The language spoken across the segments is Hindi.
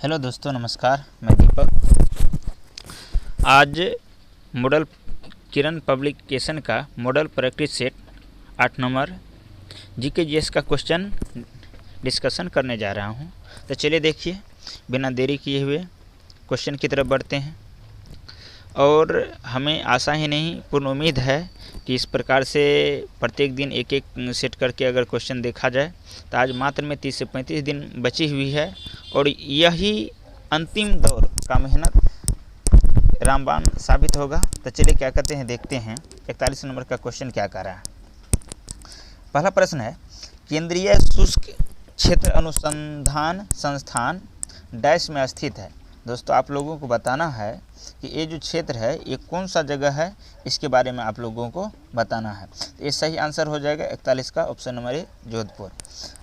हेलो दोस्तों, नमस्कार। मैं दीपक। आज मॉडल किरण पब्लिकेशन का model practice set 8 number GK GS का क्वेश्चन डिस्कशन करने जा रहा हूं। तो चलिए देखिए, बिना देरी किए हुए क्वेश्चन की तरफ बढ़ते हैं। और हमें आशा ही नहीं, पूर्ण उम्मीद है कि इस प्रकार से प्रत्येक दिन एक एक सेट करके अगर क्वेश्चन देखा जाए तो आज मात्र में 30 से 35 दिन बची हुई है और यही अंतिम दौर का मेहनत रामबाण साबित होगा। तो चलिए क्या करते हैं, देखते हैं 41 नंबर का क्वेश्चन क्या कर रहा है। पहला प्रश्न है, केंद्रीय शुष्क क्षेत्र अनुसंधान संस्थान डैश में स्थित है। दोस्तों, आप लोगों को बताना है कि ये जो क्षेत्र है ये कौन सा जगह है, इसके बारे में आप लोगों को बताना है। तो ये सही आंसर हो जाएगा 41 का, ऑप्शन नंबर ए, जोधपुर।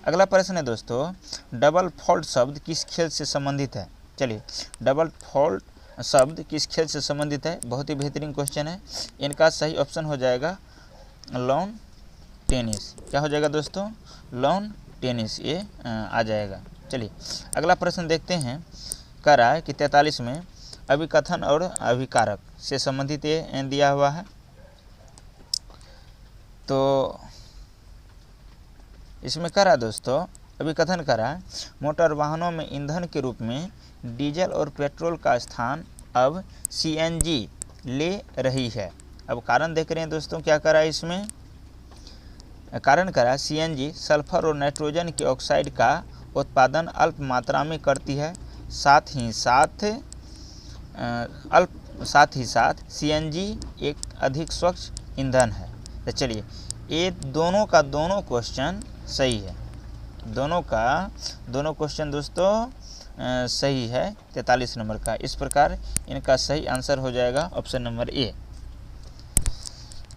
अगला प्रश्न है दोस्तों, डबल फॉल्ट शब्द किस खेल से संबंधित है। चलिए, डबल फॉल्ट शब्द किस खेल से संबंधित है, बहुत ही बेहतरीन क्वेश्चन है। इनका सही ऑप्शन हो जाएगा लॉन टेनिस। क्या हो जाएगा दोस्तों, लॉन टेनिस, ये आ जाएगा। चलिए अगला प्रश्न देखते हैं। कह रहा है कि 43 में अभिकथन और अभिकारक से संबंधित ये दिया हुआ है। तो इसमें कह रहा है दोस्तों, अभिकथन कह रहा है, मोटर वाहनों में ईंधन के रूप में डीजल और पेट्रोल का स्थान अब सीएनजी ले रही है। अब कारण देख रहे हैं दोस्तों, क्या कह रहा है इसमें, कारण कह रहा है सीएनजी सल्फर और नाइट्रोजन के ऑक्साइड का उत्पादन अल्प मात्रा में करती है, साथ ही साथ सीएनजी एक अधिक स्वच्छ ईंधन है। तो चलिए, ये दोनों का दोनों क्वेश्चन सही है। दोनों क्वेश्चन दोस्तों सही है 43 नंबर का। इस प्रकार इनका सही आंसर हो जाएगा ऑप्शन नंबर ए।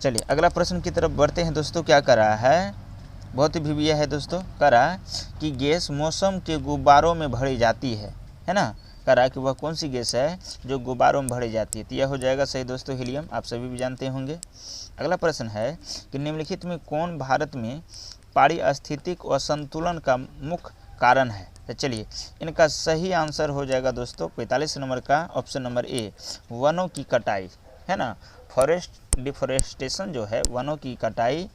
चलिए अगला प्रश्न की तरफ बढ़ते हैं दोस्तों। क्या कर रहा है, बहुत ही भिविया है दोस्तों। कह रहा है कि गैस मौसम के गुब्बारों में भरी जाती है ना। कह रहा है कि वह कौन सी गैस है जो गुब्बारों में भरी जाती है। तो यह हो जाएगा सही दोस्तों, हीलियम। आप सभी भी जानते होंगे। अगला प्रश्न है कि निम्नलिखित में कौन भारत में पारिस्थितिक असंतुलन का मुख्य कारण है। तो चलिए, इनका सही आंसर हो जाएगा दोस्तों 45 नंबर का, ऑप्शन नंबर ए, वनों की कटाई, है ना। फॉरेस्ट डिफोरेस्टेशन जो है, वनों की कटाई,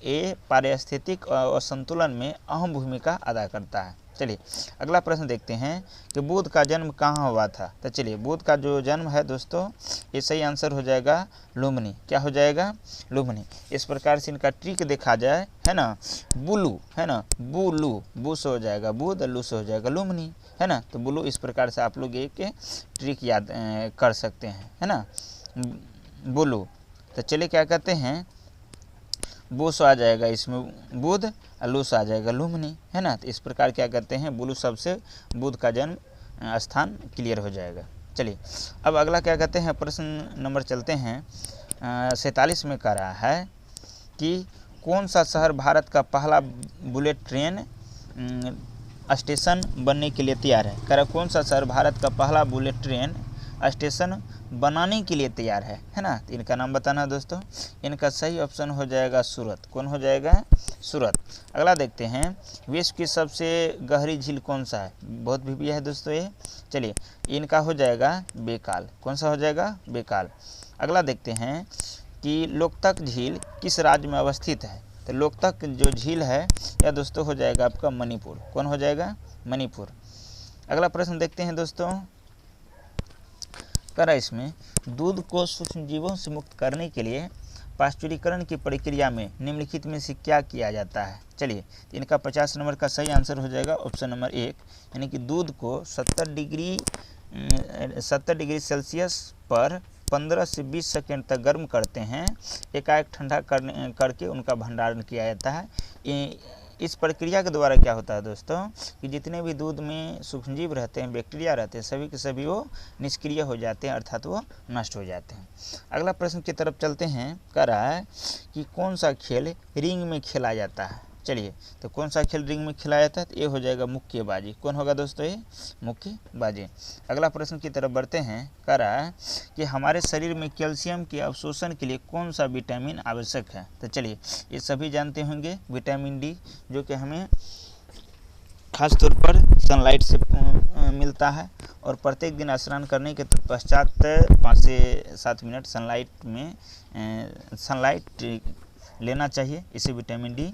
ये पारिस्थितिक असंतुलन में अहम भूमिका अदा करता है। चलिए अगला प्रश्न देखते हैं कि बुध का जन्म कहाँ हुआ था। तो चलिए, बुध का जो जन्म है दोस्तों, ये सही आंसर हो जाएगा लुम्बिनी। क्या हो जाएगा, लुम्बिनी। इस प्रकार से इनका ट्रिक देखा जाए, है ना, बुलू, है ना, बुलू, बू से हो जाएगा बुध, लू से हो जाएगा लुम्बिनी, है ना। तो बुलू, इस प्रकार से आप लोग एक ट्रिक याद कर सकते हैं, है ना, बुलू। तो चलिए क्या कहते हैं, बूस आ जाएगा इसमें बुध, लूस आ जाएगा लुम्बिनी, है ना। तो इस प्रकार क्या करते हैं, बुलू शब्द से बुध का जन्म स्थान क्लियर हो जाएगा। चलिए अब अगला क्या कहते हैं, प्रश्न नंबर चलते हैं 47 में कह रहा है कि कौन सा शहर भारत का पहला बुलेट ट्रेन स्टेशन बनने के लिए तैयार है। कह रहा है कौन सा शहर भारत का पहला बुलेट ट्रेन स्टेशन बनाने के लिए तैयार है ना। तो इनका नाम बताना है दोस्तों। इनका सही ऑप्शन हो जाएगा सूरत। कौन हो जाएगा, सूरत। अगला देखते हैं, विश्व की सबसे गहरी झील कौन सा है। बहुत भी है दोस्तों ये। चलिए, इनका हो जाएगा बेकाल। कौन सा हो जाएगा, बेकाल। अगला देखते हैं कि लोकतक झील किस राज्य में अवस्थित है। तो लोकतक जो झील है यह दोस्तों हो जाएगा आपका मणिपुर। कौन हो जाएगा, मणिपुर। अगला प्रश्न देखते हैं दोस्तों। कह रहा है इसमें, दूध को सूक्ष्मजीवों से मुक्त करने के लिए पाश्चुरीकरण की प्रक्रिया में निम्नलिखित में से क्या किया जाता है। चलिए, इनका 50 नंबर का सही आंसर हो जाएगा ऑप्शन नंबर 1, यानी कि दूध को 70 डिग्री सेल्सियस पर 15 से 20 सेकेंड तक गर्म करते हैं, एकाएक ठंडा करके उनका भंडारण किया जाता है। इस प्रक्रिया के द्वारा क्या होता है दोस्तों, कि जितने भी दूध में सूक्ष्मजीव रहते हैं, बैक्टीरिया रहते हैं, सभी के सभी वो निष्क्रिय हो जाते हैं, अर्थात वो नष्ट हो जाते हैं। अगला प्रश्न की तरफ चलते हैं। कह रहा है कि कौन सा खेल रिंग में खेला जाता है। चलिए, तो कौन सा खेल रिंग में खेला जाता है, तो ये हो जाएगा मुक्केबाजी। कौन होगा दोस्तों, ये मुक्केबाजी। अगला प्रश्न की तरफ बढ़ते हैं। कह रहा है कि हमारे शरीर में कैल्शियम के अवशोषण के लिए कौन सा विटामिन आवश्यक है। तो चलिए, ये सभी जानते होंगे, विटामिन डी, जो कि हमें खास तौर पर सनलाइट से मिलता है। और प्रत्येक दिन स्नान करने के पश्चात 5 से 7 मिनट सनलाइट लेना चाहिए, इससे विटामिन डी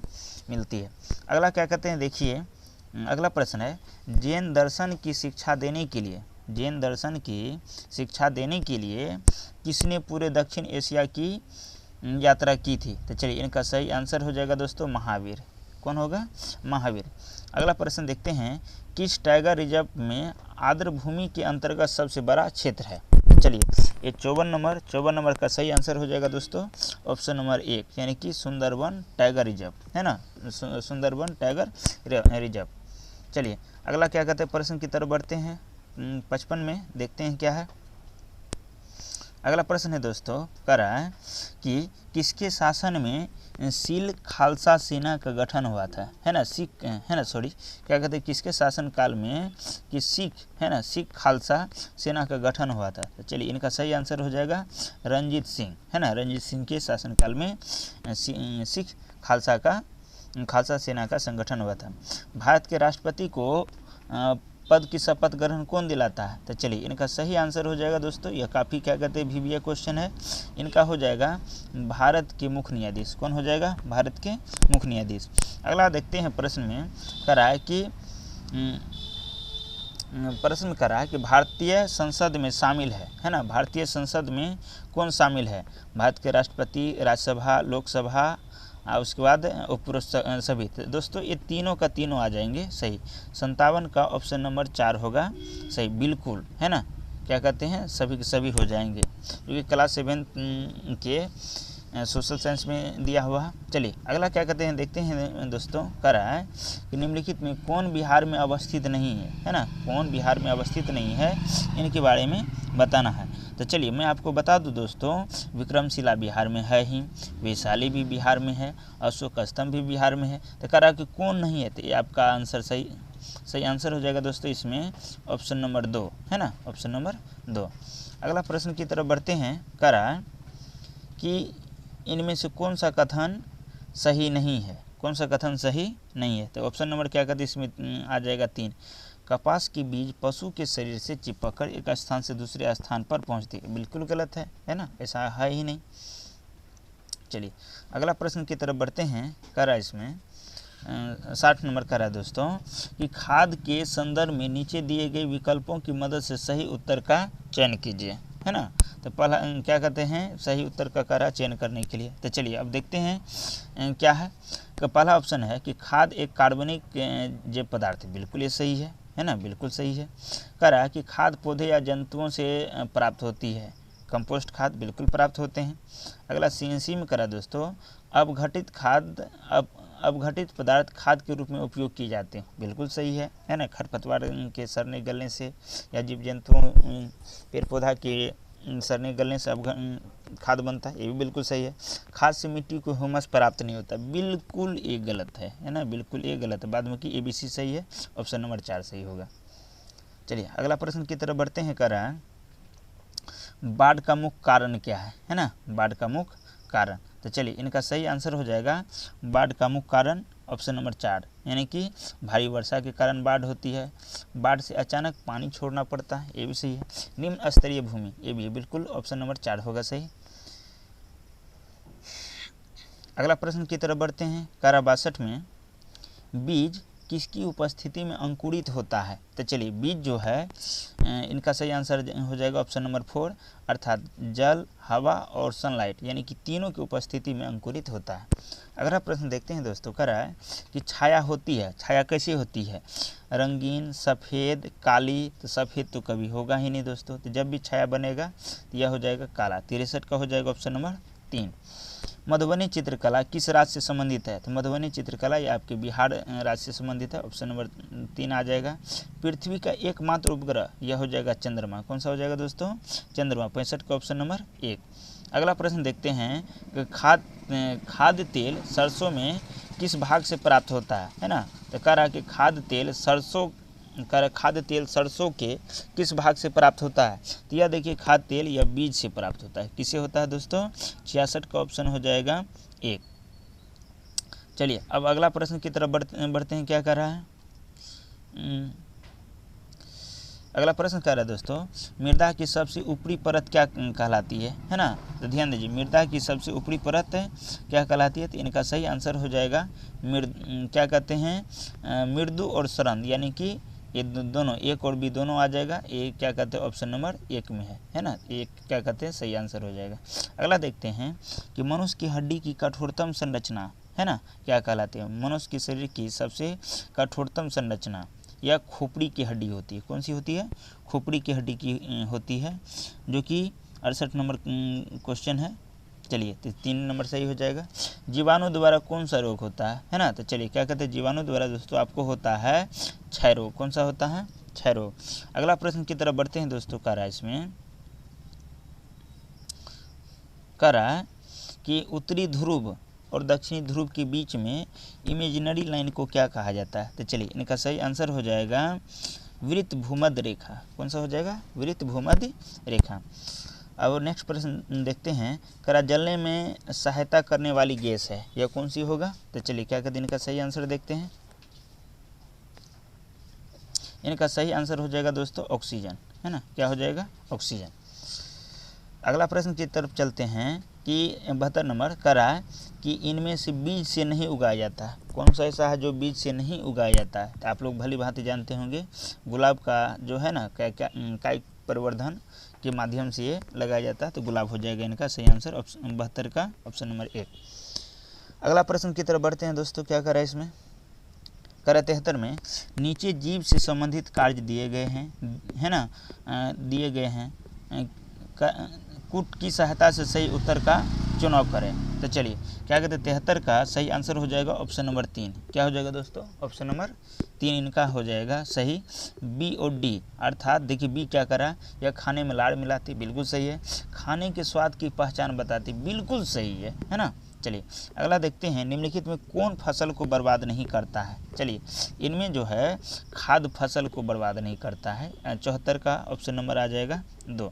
मिलती है। अगला क्या कहते हैं, देखिए अगला प्रश्न है, जैन दर्शन की शिक्षा देने के लिए किसने पूरे दक्षिण एशिया की यात्रा की थी? तो चलिए इनका सही आंसर हो जाएगा दोस्तों महावीर। कौन होगा? महावीर। अगला प्रश्न देखते हैं, किस टाइगर रिजर्व में आर्द्रभूमि के अंतर्गत सबसे बड़ा क्षेत्र है? चलिए ये 54 नंबर का सही आंसर हो जाएगा दोस्तों ऑप्शन नंबर 1, यानी कि सुंदरबन टाइगर रिजर्व, है ना, सुंदरबन टाइगर रिजर्व। चलिए अगला क्या कहते हैं, प्रश्न की तरफ बढ़ते हैं। 55 में देखते हैं क्या है। अगला प्रश्न है दोस्तों, कह रहा है कि किसके शासन में सिख खालसा सेना का गठन हुआ था? क्या कहते हैं, किसके शासन काल में कि सिख खालसा सेना का गठन हुआ था? तो चलिए इनका सही आंसर हो जाएगा रंजीत सिंह, है ना, रंजीत सिंह के शासन काल में सिख खालसा सेना का संगठन हुआ था। भारत के राष्ट्रपति को पद की शपथ ग्रहण कौन दिलाता है? तो चलिए इनका सही आंसर हो जाएगा दोस्तों, यह काफ़ी क्या कहते हैं VBA क्वेश्चन है, इनका हो जाएगा भारत के मुख्य न्यायाधीश। कौन हो जाएगा? भारत के मुख्य न्यायाधीश। अगला देखते हैं, प्रश्न में कह रहा है कि भारतीय संसद में शामिल है ना, भारतीय संसद में कौन शामिल है? भारत के राष्ट्रपति, राज्यसभा, लोकसभा, उसके बाद उपरोक्त सभी। दोस्तों ये तीनों का तीनों आ जाएंगे सही। 57 का ऑप्शन नंबर 4 होगा सही, बिल्कुल, है ना, क्या कहते हैं, सभी के सभी हो जाएंगे, क्योंकि क्लास 7 के सोशल साइंस में दिया हुआ है। चलिए अगला क्या कहते हैं, देखते हैं दोस्तों। कह रहा है कि निम्नलिखित में कौन बिहार में अवस्थित नहीं है ना, कौन बिहार में अवस्थित नहीं है, इनके बारे में बताना है। तो चलिए मैं आपको बता दूं दोस्तों, विक्रमशिला बिहार में है ही, वैशाली भी बिहार में है, अशोक स्तंभ भी बिहार में है। तो कह रहा है कि कौन नहीं है? तो ये आपका आंसर सही आंसर हो जाएगा दोस्तों इसमें ऑप्शन नंबर 2, है ना, ऑप्शन नंबर 2। अगला प्रश्न की तरफ बढ़ते हैं। कह रहा है कि इनमें से कौन सा कथन सही नहीं है? कौन सा कथन सही नहीं है? तो ऑप्शन नंबर क्या कहते हैं इसमें आ जाएगा 3, कपास की बीज पशु के शरीर से चिपककर एक स्थान से दूसरे स्थान पर पहुंचती है। बिल्कुल गलत है ना, ऐसा है ही नहीं। चलिए अगला प्रश्न की तरफ बढ़ते हैं। कह रहा है इसमें 60 नंबर कह रहा है दोस्तों कि खाद के संदर्भ में नीचे दिए गए विकल्पों की मदद से सही उत्तर का चयन कीजिए, है ना। तो पहला क्या कहते हैं, सही उत्तर का कह रहा है चयन करने के लिए। तो चलिए अब देखते हैं क्या है। तो पहला ऑप्शन है कि खाद एक कार्बनिक जैव पदार्थ है। बिल्कुल ये सही है ना, बिल्कुल सही है। कह रहा है कि खाद पौधे या जंतुओं से प्राप्त होती है, कंपोस्ट खाद बिल्कुल प्राप्त होते हैं। अगला CNC में करा दोस्तों, अपघटित पदार्थ खाद के रूप में उपयोग किए जाते हैं। बिल्कुल सही है ना, खरपतवार के सड़ने गलने से या जीव जंतुओं पेड़ पौधा के सड़ने गलने से खाद बनता है, ये भी बिल्कुल सही है। खाद से मिट्टी को ह्यूमस प्राप्त नहीं होता, बिल्कुल ये गलत है ना, बिल्कुल ये गलत है। बाद में कि ABC सही है, ऑप्शन नंबर 4 सही होगा। चलिए अगला प्रश्न की तरफ बढ़ते हैं। कह रहा है बाढ़ का मुख्य कारण क्या है ना, बाढ़ का मुख्य कारण। तो चलिए इनका सही आंसर हो जाएगा बाढ़ का मुख्य कारण ऑप्शन नंबर 4, यानी कि भारी वर्षा के कारण बाढ़ होती है, बाढ़ से अचानक पानी छोड़ना पड़ता है, ये भी सही है। निम्न स्तरीय भूमि, ये भी बिल्कुल ऑप्शन नंबर 4 होगा सही। अगला प्रश्न की तरफ बढ़ते हैं। कह 62 में बीज किसकी उपस्थिति में अंकुरित होता है? तो चलिए बीज जो है इनका सही आंसर हो जाएगा ऑप्शन नंबर 4, अर्थात जल, हवा और सनलाइट, यानी कि तीनों की उपस्थिति में अंकुरित होता है। अगला प्रश्न देखते हैं दोस्तों। कह रहा है कि छाया होती है, छाया कैसे होती है? रंगीन, सफ़ेद, काली। तो सफ़ेद तो कभी होगा ही नहीं दोस्तों, तो जब भी छाया बनेगा तो यह हो जाएगा काला। 63 का हो जाएगा ऑप्शन नंबर 3। मधुबनी चित्रकला किस राज्य से संबंधित है? तो मधुबनी चित्रकला ये आपके बिहार राज्य से संबंधित है, ऑप्शन नंबर 3 आ जाएगा। पृथ्वी का एकमात्र उपग्रह यह हो जाएगा चंद्रमा। कौन सा हो जाएगा दोस्तों? चंद्रमा। 65 का ऑप्शन नंबर 1। अगला प्रश्न देखते हैं कि खाद्य तेल सरसों में किस भाग से प्राप्त होता है ना। तो कह रहा है कि खाद्य तेल सरसों के किस भाग से प्राप्त होता है? तो यह देखिए खाद्य तेल या बीज से प्राप्त होता है। किससे होता है दोस्तों? 66 का ऑप्शन हो जाएगा 1। चलिए अब अगला प्रश्न की तरफ बढ़ते हैं। क्या कर रहा है? अगला प्रश्न कह रहा है दोस्तों, मृदा की सबसे ऊपरी परत क्या कहलाती है ना। तो ध्यान दीजिए, मृदा की सबसे ऊपरी परत क्या कहलाती है। तो इनका सही आंसर हो जाएगा क्या कहते हैं, मृदु और सरंद, यानी कि ये दोनों, एक और बी दोनों आ जाएगा। ये क्या कहते हैं, ऑप्शन नंबर 1 में है ना। ये क्या कहते हैं, सही आंसर हो जाएगा। अगला देखते हैं कि मनुष्य की हड्डी की कठोरतम संरचना है ना क्या कहलाती है। मनुष्य के शरीर की सबसे कठोरतम संरचना या खोपड़ी की हड्डी होती है। कौन सी होती है, खोपड़ी की हड्डी की होती है, जो कि 68 नंबर क्वेश्चन है। चलिए, तो 3 नंबर सही हो जाएगा। जीवाणु द्वारा कौन सा रोग होता है ना। तो चलिए, क्या कहते हैं, जीवाणु द्वारा दोस्तों आपको होता है क्षय रोग। कौन सा होता है, क्षय रोग। अगला प्रश्न की तरफ बढ़ते हैं दोस्तों। कह रहा है इसमें, कह रहा है कि उत्तरी ध्रुव और दक्षिणी ध्रुव के बीच में इमेजिनरी लाइन को क्या कहा जाता है। तो चलिए, इनका सही आंसर हो जाएगा वृत्त भूमध्य रेखा। कौन सा हो जाएगा, वृत्त भूमध्य रेखा। अब नेक्स्ट प्रश्न देखते हैं। करा जलने में सहायता करने वाली गैस है, यह कौन सी होगा। तो चलिए, क्या कहते हैं, इनका सही आंसर देखते हैं। इनका सही आंसर हो जाएगा दोस्तों ऑक्सीजन, है ना। क्या हो जाएगा, ऑक्सीजन। अगला प्रश्न की तरफ चलते हैं कि 72 नंबर करा कि इनमें से बीज से नहीं उगाया जाता है। कौन सा ऐसा है जो बीज से नहीं उगाया जाता है। तो आप लोग भली भांति जानते होंगे, गुलाब का जो है ना कायिक परिवर्धन के माध्यम से ये लगाया जाता है। तो गुलाब हो जाएगा इनका सही आंसर 72 का ऑप्शन नंबर 1। अगला प्रश्न की तरफ बढ़ते हैं दोस्तों। क्या करा है इसमें, करा 73 में नीचे जीव से संबंधित कार्य दिए गए हैं, है ना, दिए गए हैं, कूट की सहायता से सही उत्तर का चुनाव करें। तो चलिए, क्या कहते हैं, 73 का सही आंसर हो जाएगा ऑप्शन नंबर 3। क्या हो जाएगा दोस्तों, ऑप्शन नंबर 3 इनका हो जाएगा सही। बी और डी, अर्थात देखिए बी क्या करा, यह खाने में लाड़ मिलाती, बिल्कुल सही है। खाने के स्वाद की पहचान बताती, बिल्कुल सही है ना। चलिए, अगला देखते हैं, निम्नलिखित में कौन फसल को बर्बाद नहीं करता है। चलिए, इनमें जो है खाद्य फसल को बर्बाद नहीं करता है। 74 का ऑप्शन नंबर आ जाएगा 2।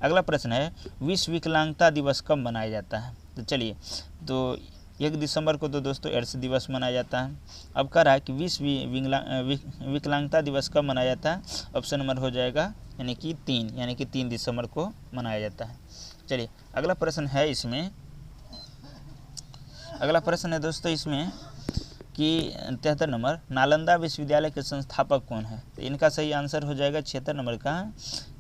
अगला प्रश्न है, विश्व विकलांगता दिवस कब मनाया जाता है। तो चलिए, तो 1 दिसंबर को तो दोस्तों एड्स दिवस मनाया जाता है। अब कह रहा है कि विश्व विकलांगता दिवस कब मनाया जाता है। ऑप्शन नंबर हो जाएगा यानी कि 3 दिसंबर को मनाया जाता है। चलिए, अगला प्रश्न है इसमें, अगला प्रश्न है दोस्तों इसमें कि 73 नंबर, नालंदा विश्वविद्यालय के संस्थापक कौन है। तो इनका सही आंसर हो जाएगा 76 नंबर का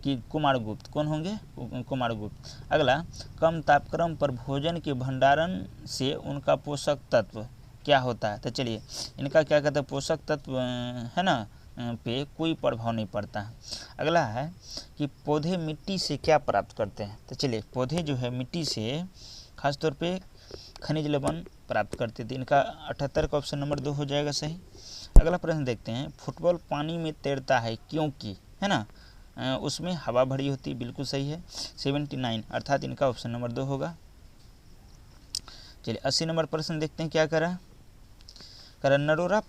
कि कुमारगुप्त। कौन होंगे, कुमारगुप्त। अगला, कम तापक्रम पर भोजन के भंडारण से उनका पोषक तत्व क्या होता है। तो चलिए, इनका क्या कहते हैं, पोषक तत्व है ना पे कोई प्रभाव नहीं पड़ता है। अगला है कि पौधे मिट्टी से क्या प्राप्त करते हैं। तो चलिए, पौधे जो है मिट्टी से खासतौर पे खनिज लवण प्राप्त करते थे। इनका 78 का ऑप्शन नंबर 2 हो जाएगा सही। अगला प्रश्न देखते हैं, फुटबॉल पानी में तैरता है क्योंकि, है ना, उसमें हवा भरी होती, बिल्कुल सही है। 79 अर्थात इनका ऑप्शन नंबर 2 होगा। चलिए, 80 नंबर प्रश्न देखते हैं। क्या करा, नरोरा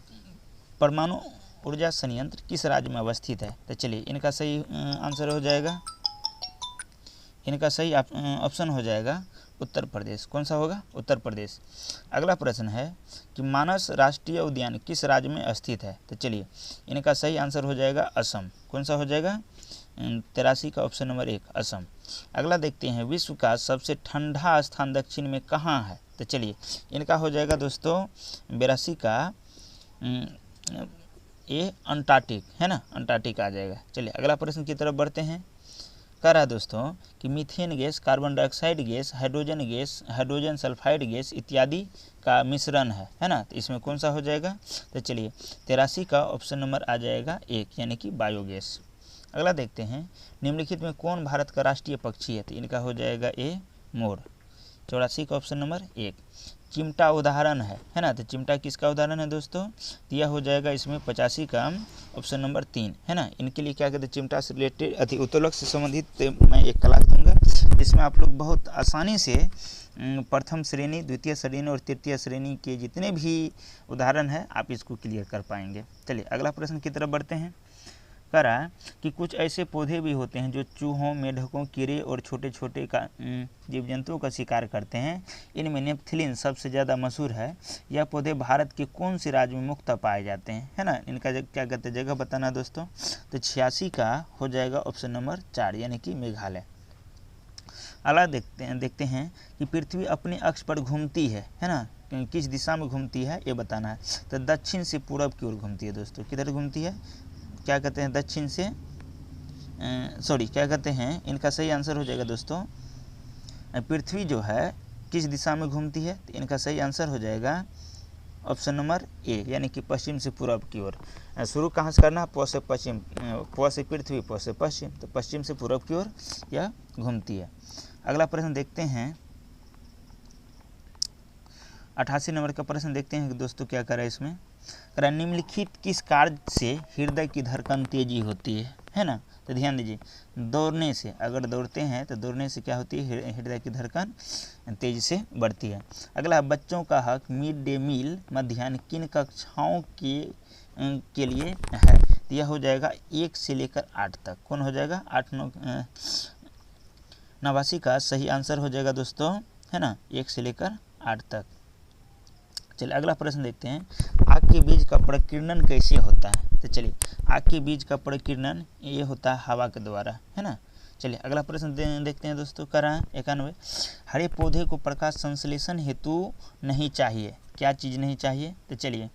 परमाणु ऊर्जा संयंत्र किस राज्य में अवस्थित है। तो चलिए, इनका सही आंसर हो जाएगा, इनका सही ऑप्शन हो जाएगा उत्तर प्रदेश। कौन सा होगा, उत्तर प्रदेश। अगला प्रश्न है कि मानस राष्ट्रीय उद्यान किस राज्य में स्थित है। तो चलिए, इनका सही आंसर हो जाएगा असम। कौन सा हो जाएगा, 83 का ऑप्शन नंबर 1 असम। अगला देखते हैं, विश्व का सबसे ठंडा स्थान दक्षिण में कहाँ है। तो चलिए, इनका हो जाएगा दोस्तों 82 का ये अंटार्कटिक, है ना, अंटार्कटिक आ जाएगा। चलिए, अगला प्रश्न की तरफ बढ़ते हैं। कह रहा है दोस्तों कि methane gas, carbon dioxide gas, hydrogen sulphide gas इत्यादि का मिश्रण है ना। तो इसमें कौन सा हो जाएगा। तो चलिए, 83 का ऑप्शन नंबर आ जाएगा 1 यानी कि बायोगैस। अगला देखते हैं, निम्नलिखित में कौन भारत का राष्ट्रीय पक्षी है। तो इनका हो जाएगा ए मोर। 84 का ऑप्शन नंबर 1। चिमटा उदाहरण है ना। तो चिमटा किसका उदाहरण है दोस्तों, यह हो जाएगा इसमें 85 का ऑप्शन नंबर 3, है ना। इनके लिए क्या कहते हैं, चिमटा से रिलेटेड उत्तोलक से संबंधित मैं एक क्लास दूंगा, जिसमें आप लोग बहुत आसानी से प्रथम श्रेणी, द्वितीय श्रेणी और तृतीय श्रेणी के जितने भी उदाहरण हैं आप इसको क्लियर कर पाएंगे। चलिए, अगला प्रश्न की तरफ बढ़ते हैं। करा कि कुछ ऐसे पौधे भी होते हैं जो चूहों, मेढकों, कीड़े और छोटे छोटे जीव जंतुओं का शिकार करते हैं। इनमें नेपथिलीन सबसे ज़्यादा मशहूर है। यह पौधे भारत के कौन से राज्य में मुख्यतः पाए जाते हैं, है ना। इनका क्या कहते हैं जगह बताना दोस्तों। तो 86 का हो जाएगा ऑप्शन नंबर 4 यानी कि मेघालय। अगला देखते हैं कि पृथ्वी अपने अक्ष पर घूमती है ना, किस दिशा में घूमती है ये बताना है। तो दक्षिण से पूरब की ओर घूमती है दोस्तों। किधर घूमती है, क्या कहते हैं, दक्षिण से क्या कहते हैं, इनका सही आंसर हो जाएगा दोस्तों, पृथ्वी जो है किस दिशा में घूमती है, तो इनका सही आंसर हो जाएगा ऑप्शन नंबर ए यानी कि पश्चिम से पूरब की ओर। शुरू कहाँ से करना, प से पश्चिम, प से पृथ्वी, प से पश्चिम, तो पश्चिम से पूरब की ओर यह घूमती है। अगला प्रश्न देखते हैं, 88 नंबर का प्रश्न देखते हैं दोस्तों क्या करा इसमें। करा निम्नलिखित किस कार्य से हृदय की धड़कन तेजी होती है ना। तो ध्यान दीजिए, दौड़ने से, अगर दौड़ते हैं तो दौड़ने से क्या होती है, हृदय की धड़कन तेजी से बढ़ती है। अगला, बच्चों का हक मिड डे मील मध्याह्न किन कक्षाओं के लिए है। तो यह हो जाएगा 1 से लेकर 8 तक। कौन हो जाएगा, 8 9 89 का सही आंसर हो जाएगा दोस्तों, है ना, 1 से लेकर 8 तक। चलिए अगला प्रश्न देखते हैं, आग के बीज का प्रकीर्णन कैसे होता है। तो चलिए, आग के बीज का प्रकीर्णन ये होता है हवा के द्वारा, है ना। चलिए अगला प्रश्न देखते हैं दोस्तों, करा 91, हरे पौधे को प्रकाश संश्लेषण हेतु नहीं चाहिए, क्या चीज़ नहीं चाहिए। तो चलिए,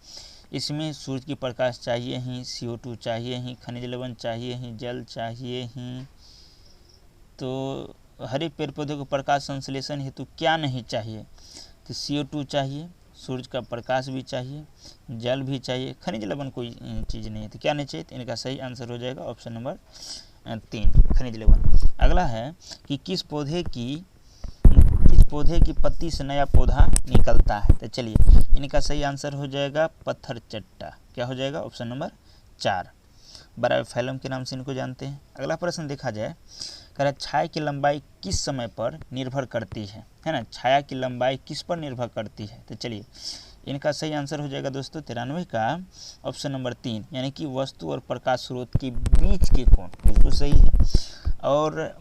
इसमें सूर्य की प्रकाश चाहिए ही, CO2 चाहिए ही, खनिज लवण चाहिए ही, जल चाहिए ही। तो हरे पेड़ पौधे को प्रकाश संश्लेषण हेतु क्या नहीं चाहिए, तो CO2 चाहिए, सूर्य का प्रकाश भी चाहिए, जल भी चाहिए, खनिज लवण कोई चीज़ नहीं है। तो क्या नहीं चाहिए, तो इनका सही आंसर हो जाएगा ऑप्शन नंबर 3 खनिज लवण। अगला है कि किस पौधे की पत्ती से नया पौधा निकलता है। तो चलिए, इनका सही आंसर हो जाएगा पत्थर चट्टा। क्या हो जाएगा, ऑप्शन नंबर 4 ब्रायोफाइलम के नाम से इनको जानते हैं। अगला प्रश्न देखा जाए, कह छाया की लंबाई किस समय पर निर्भर करती है ना। छाया की लंबाई किस पर निर्भर करती है। तो चलिए, इनका सही आंसर हो जाएगा दोस्तों 93 का ऑप्शन नंबर 3 यानी कि वस्तु और प्रकाश स्रोत के बीच के कोण। बिल्कुल सही है। और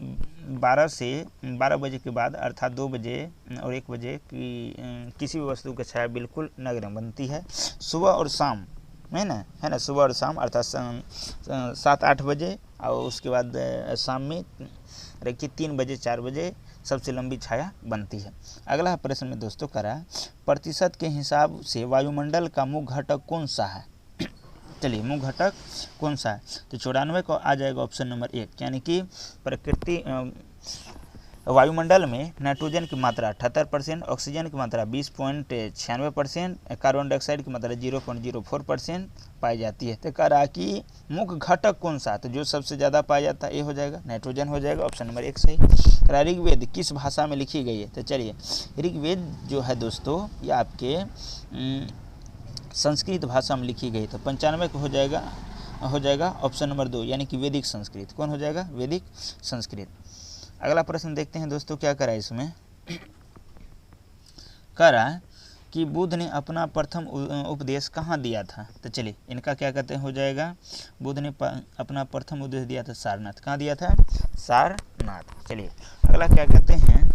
12 बजे के बाद अर्थात 2 बजे और 1 बजे की किसी भी वस्तु की छाया बिल्कुल नगण्य बनती है। सुबह और शाम है ना, सुबह और शाम अर्थात 7-8 बजे और उसके बाद शाम में रखिए 3 बजे 4 बजे सबसे लंबी छाया बनती है। अगला प्रश्न में दोस्तों करा, प्रतिशत के हिसाब से वायुमंडल का मुख्य घटक कौन सा है। चलिए, मुख्य घटक कौन सा है, तो 94 को आ जाएगा ऑप्शन नंबर 1 यानी कि प्रकृति वायुमंडल में नाइट्रोजन की मात्रा 78%, ऑक्सीजन की मात्रा 20.96%, कार्बन डाइऑक्साइड की मात्रा 0.04% पाई जाती है। तो कह रहा कि मुख्य घटक कौन सा है, तो जो सबसे ज़्यादा पाया जाता है ये हो जाएगा नाइट्रोजन हो जाएगा, ऑप्शन नंबर 1 सही। ऋग्वेद किस भाषा में लिखी गई है। तो चलिए, ऋग्वेद जो है दोस्तों ये आपके संस्कृत भाषा में लिखी गई। तो 95 को हो जाएगा ऑप्शन नंबर 2 यानी कि वैदिक संस्कृत। कौन हो जाएगा, वैदिक संस्कृत। अगला प्रश्न देखते हैं दोस्तों क्या करा इसमें। करा कि बुद्ध ने अपना प्रथम उपदेश कहाँ दिया था। तो चलिए, इनका क्या कहते हैं हो जाएगा, बुद्ध ने अपना प्रथम उपदेश दिया था सारनाथ। कहाँ दिया था, सारनाथ। चलिए अगला क्या कहते हैं,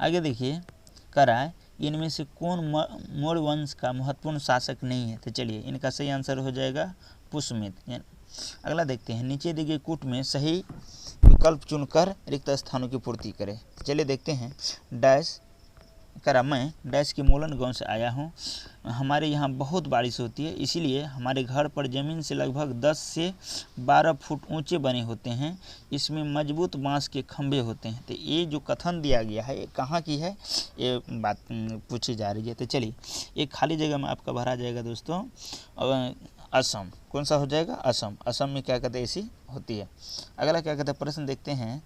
आगे देखिए, करा इनमें से कौन मौर्य वंश का महत्वपूर्ण शासक नहीं है। तो चलिए, इनका सही आंसर हो जाएगा पुष्यमित्र। अगला देखते हैं, नीचे दिए गए कूट में सही विकल्प चुनकर रिक्त स्थानों की पूर्ति करें। चलिए देखते हैं, डैश करा मैं डैश के मोलन गांव से आया हूं। हमारे यहाँ बहुत बारिश होती है, इसीलिए हमारे घर पर ज़मीन से लगभग 10 से 12 फुट ऊंचे बने होते हैं। इसमें मजबूत बांस के खंभे होते हैं। तो ये जो कथन दिया गया है ये कहाँ की है, ये बात पूछी जा रही है। तो चलिए, एक खाली जगह में आपका भरा जाएगा दोस्तों, असम। कौन सा हो जाएगा, असम। असम में क्या कहते हैं, ऐसी होती है। अगला क्या कहते हैं प्रश्न देखते हैं,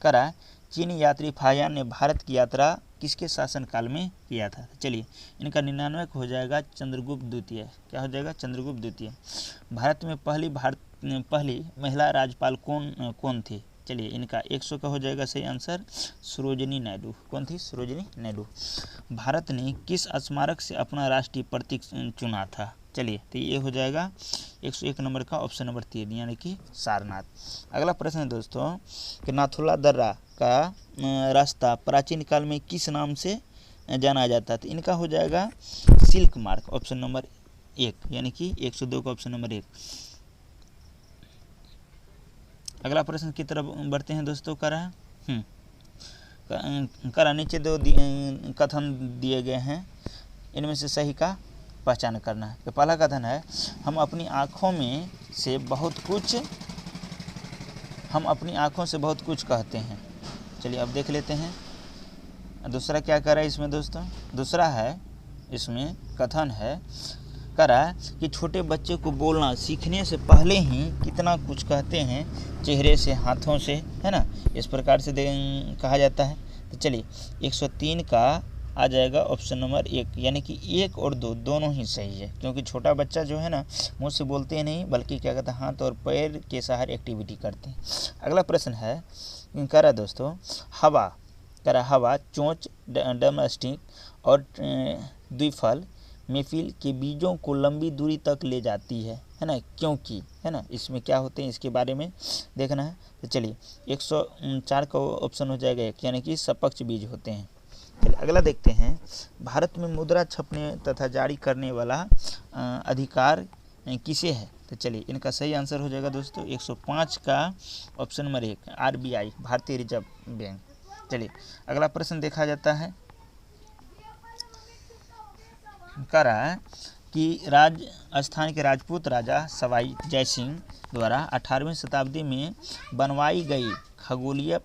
करा चीनी यात्री फाहियान ने भारत की यात्रा किसके शासनकाल में किया था। चलिए, इनका 99 हो जाएगा चंद्रगुप्त द्वितीय। क्या हो जाएगा, चंद्रगुप्त द्वितीय। भारत में पहली महिला राज्यपाल कौन थी। चलिए, इनका 100 का हो जाएगा सही आंसर, सरोजिनी नायडू। कौन थी, सरोजिनी नायडू। भारत ने किस स्मारक से अपना राष्ट्रीय प्रतीक चुना था। चलिए तो ये हो जाएगा 101 नंबर का ऑप्शन नंबर 3 यानी कि सारनाथ। अगला प्रश्न है दोस्तों कि नाथुला दर्रा का रास्ता प्राचीन काल में किस नाम से जाना जाता है? तो इनका हो जाएगा सिल्क मार्ग, ऑप्शन नंबर 1 यानी कि 102 का ऑप्शन नंबर 1। अगला प्रश्न की तरफ बढ़ते हैं दोस्तों। करा नीचे 2 कथन दिए गए हैं, इनमें से सही का पहचान करना है। तो पहला कथन है हम अपनी आँखों से बहुत कुछ कहते हैं। चलिए अब देख लेते हैं दूसरा क्या कर रहा है इसमें दोस्तों। दूसरा है इसमें कथन है करा कि छोटे बच्चे को बोलना सीखने से पहले ही कितना कुछ कहते हैं, चेहरे से, हाथों से, है ना, इस प्रकार से कहा जाता है। तो चलिए 103 का आ जाएगा ऑप्शन नंबर 1 यानी कि 1 और 2 दोनों ही सही है, क्योंकि छोटा बच्चा जो है ना मुँह से बोलते नहीं बल्कि क्या कहते हैं हाथ और पैर के सहारे एक्टिविटी करते हैं। अगला प्रश्न है करा दोस्तों हवा चोंच, डोमेस्टिक और द्विफल मेफिल के बीजों को लंबी दूरी तक ले जाती है ना, क्योंकि, है ना, इसमें क्या होते हैं इसके बारे में देखना है। तो चलिए 104 का ऑप्शन हो जाएगा 1 यानी कि सपक्ष बीज होते हैं। चलिए अगला देखते हैं भारत में मुद्रा छपने तथा जारी करने वाला अधिकार किसे है? तो चलिए इनका सही आंसर हो जाएगा दोस्तों 105 का ऑप्शन नंबर 1 RBI, भारतीय रिजर्व बैंक। चलिए अगला प्रश्न देखा जाता है करा कि राजस्थान के राजपूत राजा सवाई जय सिंह द्वारा 18वीं शताब्दी में बनवाई गई खगोलीय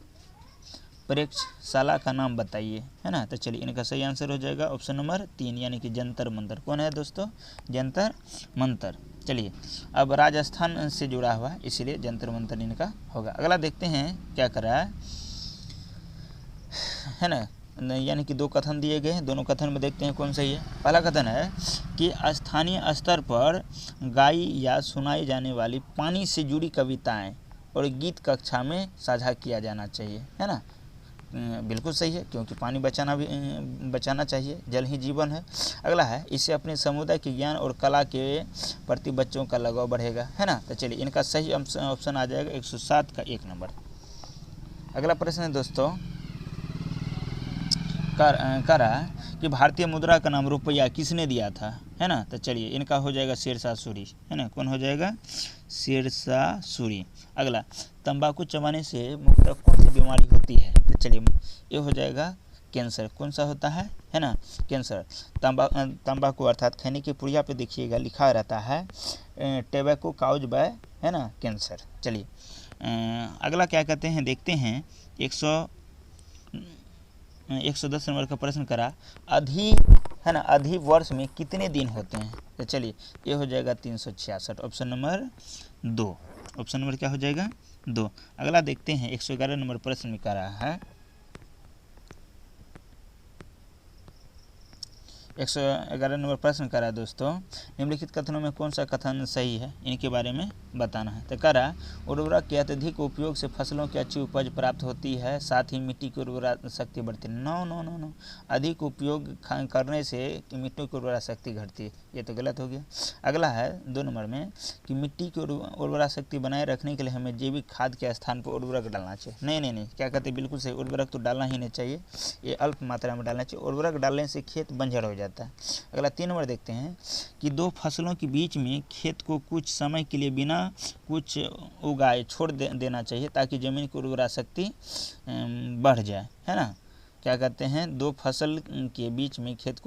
प्रयोगशाला का नाम बताइए, है ना। तो चलिए इनका सही आंसर हो जाएगा ऑप्शन नंबर 3 यानी कि जंतर मंतर। कौन है दोस्तों? जंतर मंतर। चलिए अब राजस्थान से जुड़ा हुआ इसीलिए जंतर मंतर इनका होगा। अगला देखते हैं क्या करा है ना, यानी कि 2 कथन दिए गए हैं, दोनों कथन में देखते हैं कौन सही है। पहला कथन है कि स्थानीय स्तर पर गाई या सुनाई जाने वाली पानी से जुड़ी कविताएं और गीत कक्षा में साझा किया जाना चाहिए, है ना। बिल्कुल सही है, क्योंकि पानी बचाना चाहिए, जल ही जीवन है। अगला है इससे अपने समुदाय के ज्ञान और कला के प्रति बच्चों का लगाव बढ़ेगा, है ना। तो चलिए इनका सही ऑप्शन आ जाएगा 107 का 1 नंबर। अगला प्रश्न है दोस्तों करा कि भारतीय मुद्रा का नाम रुपया किसने दिया था, है ना। तो चलिए इनका हो जाएगा शेरशाह सूरी, है ना। कौन हो जाएगा? शेरशाह सूरी। अगला तंबाकू चबाने से मुख्यतः कौन सी बीमारी होती है? तो चलिए ये हो जाएगा कैंसर। कौन सा होता है ना, कैंसर। तंबाकू अर्थात खैनी की पुड़िया पे देखिएगा लिखा रहता है टोबैको काउज बाय, है ना, कैंसर। चलिए अगला क्या कहते हैं देखते हैं 110 नंबर का प्रश्न करा अधि वर्ष में कितने दिन होते हैं? तो चलिए ये हो जाएगा 366 ऑप्शन नंबर 2। ऑप्शन नंबर क्या हो जाएगा? 2। अगला देखते हैं 111 नंबर प्रश्न में कह रहा है 111 नंबर प्रश्न करा दोस्तों निम्नलिखित कथनों में कौन सा कथन सही है, इनके बारे में बताना है। तो करा उर्वरक के अत्यधिक उपयोग से फसलों की अच्छी उपज प्राप्त होती है, साथ ही मिट्टी की उर्वरा शक्ति बढ़ती है। नो, अधिक उपयोग करने से मिट्टी की उर्वरा शक्ति घटती है, ये तो गलत हो गया। अगला है 2 नंबर में कि मिट्टी की उर्वरा शक्ति बनाए रखने के लिए हमें जैविक खाद के स्थान पर उर्वरक डालना चाहिए। नहीं, क्या कहते हैं, बिल्कुल सही, उर्वरक तो डालना ही नहीं चाहिए, ये अल्प मात्रा में डालना चाहिए। उर्वरक डालने से खेत बंजर हो जाता है। अगला 3 नंबर देखते हैं कि 2 फसलों के बीच में खेत को कुछ समय के लिए बिना कुछ उगाए छोड़ देना चाहिए ताकि जमीन की उर्वरा शक्ति बढ़ जाए, है ना। क्या कहते हैं 2 फसल के बीच में खेत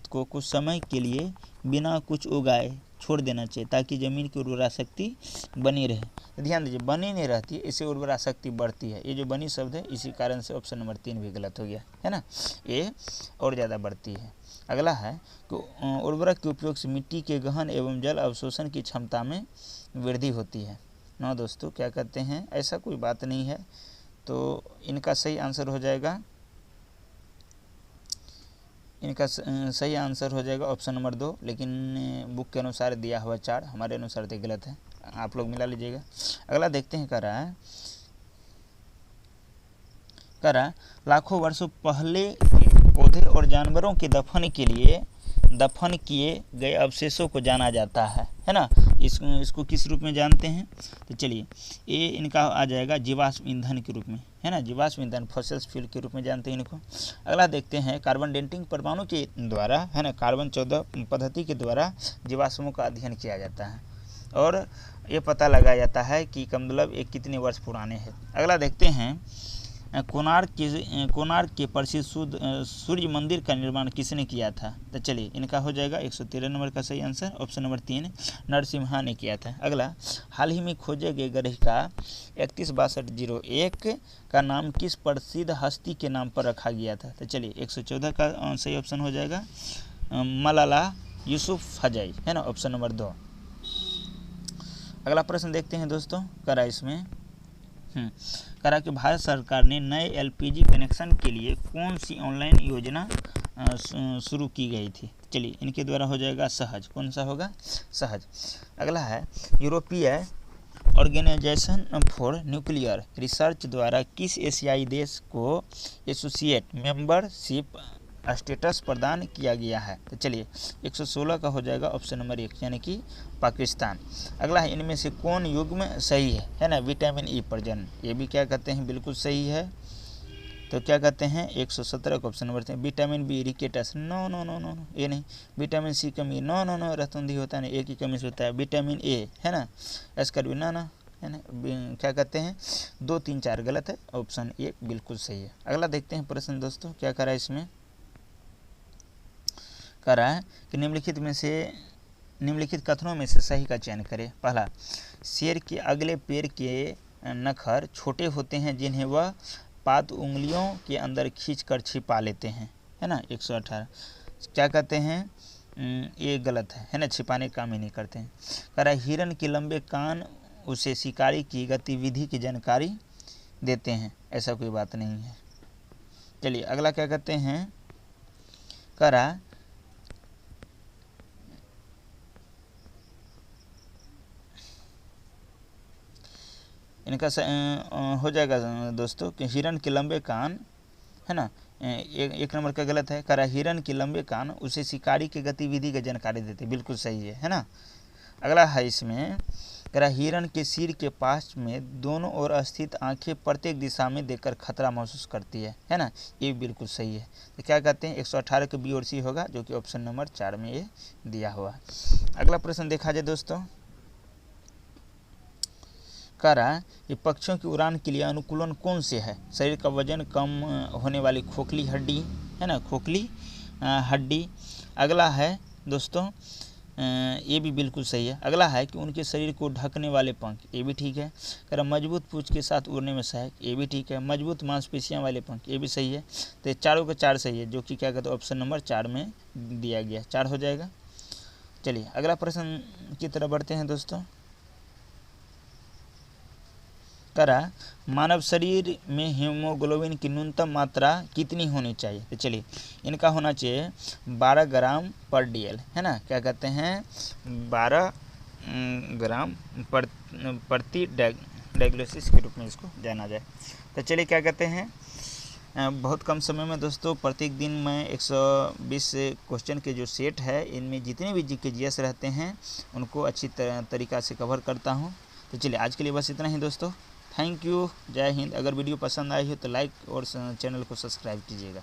को कुछ समय के लिए बिना कुछ उगाए छोड़ देना चाहिए ताकि ज़मीन की उर्वरा शक्ति बनी रहे। तो ध्यान दीजिए, बनी नहीं रहती है, इससे उर्वरा शक्ति बढ़ती है। ये जो बनी शब्द है इसी कारण से ऑप्शन नंबर 3 भी गलत हो गया, है ना, ये और ज़्यादा बढ़ती है। अगला है कि उर्वरक के उपयोग से मिट्टी के गहन एवं जल अवशोषण की क्षमता में वृद्धि होती है। ना दोस्तों, क्या कहते हैं, ऐसा कोई बात नहीं है। तो इनका सही आंसर हो जाएगा ऑप्शन नंबर 2, लेकिन बुक के अनुसार दिया हुआ 4, हमारे अनुसार तो गलत है, आप लोग मिला लीजिएगा। अगला देखते हैं कह रहा लाखों वर्षों पहले के पौधे और जानवरों के दफन के लिए दफन किए गए अवशेषों को जाना जाता है ना। इसको किस रूप में जानते हैं? तो चलिए ये इनका आ जाएगा जीवाश्म ईंधन के रूप में, है ना, जीवाश्म ईंधन फॉसिल्स फ्यूल के रूप में जानते हैं इनको। अगला देखते हैं कार्बन डेटिंग परमाणु के द्वारा, है ना, कार्बन 14 पद्धति के द्वारा जीवाश्मों का अध्ययन किया जाता है और ये पता लगाया जाता है कि मतलब ये कितने वर्ष पुराने हैं। अगला देखते हैं कोणार्क के प्रसिद्ध सूर्य मंदिर का निर्माण किसने किया था? तो चलिए इनका हो जाएगा 113 नंबर का सही आंसर ऑप्शन नंबर 3 नरसिम्हा ने किया था। अगला हाल ही में खोजे गए ग्रह का 316201 का नाम किस प्रसिद्ध हस्ती के नाम पर रखा गया था? तो चलिए 114 का सही ऑप्शन हो जाएगा मलाला यूसुफजई, है ना, ऑप्शन नंबर 2। अगला प्रश्न देखते हैं दोस्तों, करा इसमें करा कि भारत सरकार ने नए एलपीजी कनेक्शन के लिए कौन सी ऑनलाइन योजना शुरू की गई थी? चलिए इनके द्वारा हो जाएगा सहज। कौन सा होगा? सहज। अगला है यूरोपीय ऑर्गेनाइजेशन फॉर न्यूक्लियर रिसर्च द्वारा किस एशियाई देश को एसोसिएट मेंबरशिप स्टेटस प्रदान किया गया है? तो चलिए 116 का हो जाएगा ऑप्शन नंबर 1 यानी कि पाकिस्तान। अगला है इनमें से कौन युग्म सही है ना, विटामिन ई प्रजनन, ये भी क्या कहते हैं बिल्कुल सही है। तो क्या कहते हैं 117 का option number 3 vitamin B rickets, no no no no ये नहीं। विटामिन सी कमी, नो नो नो रतुंधी होता है, एक ही कमी से होता है। विटामिन ए, है ना, एस्कर्बिन, ना है ना, क्या कहते हैं 2 3 4 गलत है, ऑप्शन 1 बिल्कुल सही है। अगला देखते हैं प्रश्न दोस्तों, क्या करा है इसमें, कह रहा है कि निम्नलिखित कथनों में से सही का चयन करें। पहला, शेर के अगले पैर के नखर छोटे होते हैं जिन्हें वह पाद उंगलियों के अंदर खींचकर छिपा लेते हैं, है ना, 118। क्या कहते हैं ये गलत है ना, छिपाने का काम ही नहीं करते हैं। कह रहा है हिरन के लंबे कान उसे शिकारी की गतिविधि की जानकारी देते हैं, ऐसा कोई बात नहीं है। चलिए अगला क्या कहते हैं, कह रहा इनका हो जाएगा दोस्तों कि हिरन के लंबे कान, है ना, एक नंबर का गलत है। करा हिरन के लंबे कान उसे शिकारी की गतिविधि की जानकारी देते, बिल्कुल सही है ना। अगला है इसमें, करा हिरन के सिर के पास में दोनों ओर स्थित आंखें प्रत्येक दिशा में देखकर खतरा महसूस करती है ना, ये बिल्कुल सही है। तो क्या कहते हैं 118 के बी और सी होगा, जो कि ऑप्शन नंबर 4 में ये दिया हुआ है। अगला प्रश्न देखा जाए दोस्तों, कह रहा है कि पक्षियों की उड़ान के लिए अनुकूलन कौन से है? शरीर का वजन कम होने वाली खोखली हड्डी, है ना, खोखली हड्डी। अगला है दोस्तों ये भी बिल्कुल सही है। अगला है कि उनके शरीर को ढकने वाले पंख, ये भी ठीक है। कह रहा मजबूत पूंछ के साथ उड़ने में सहायक, ये भी ठीक है। मजबूत मांसपेशियां वाले पंख, ये भी सही है। तो चारों का 4 सही है, जो कि क्या कहते हैं ऑप्शन नंबर 4 में दिया गया, 4 हो जाएगा। चलिए अगला प्रश्न की तरफ बढ़ते हैं दोस्तों, करा मानव शरीर में हीमोग्लोबिन की न्यूनतम मात्रा कितनी होनी चाहिए? तो चलिए इनका होना चाहिए 12 ग्राम पर DL, है ना, क्या कहते हैं 12 ग्राम प्रति डायग्नोसिस के रूप में इसको जाना जाए। तो चलिए क्या कहते हैं बहुत कम समय में दोस्तों प्रत्येक दिन मैं 120 क्वेश्चन के जो सेट है इनमें जितने भी जीके जीएस रहते हैं उनको अच्छी तरीक़ा से कवर करता हूं। तो चलिए आज के लिए बस इतना ही दोस्तों, थैंक यू, जय हिंद। अगर वीडियो पसंद आई हो तो लाइक और चैनल को सब्सक्राइब कीजिएगा।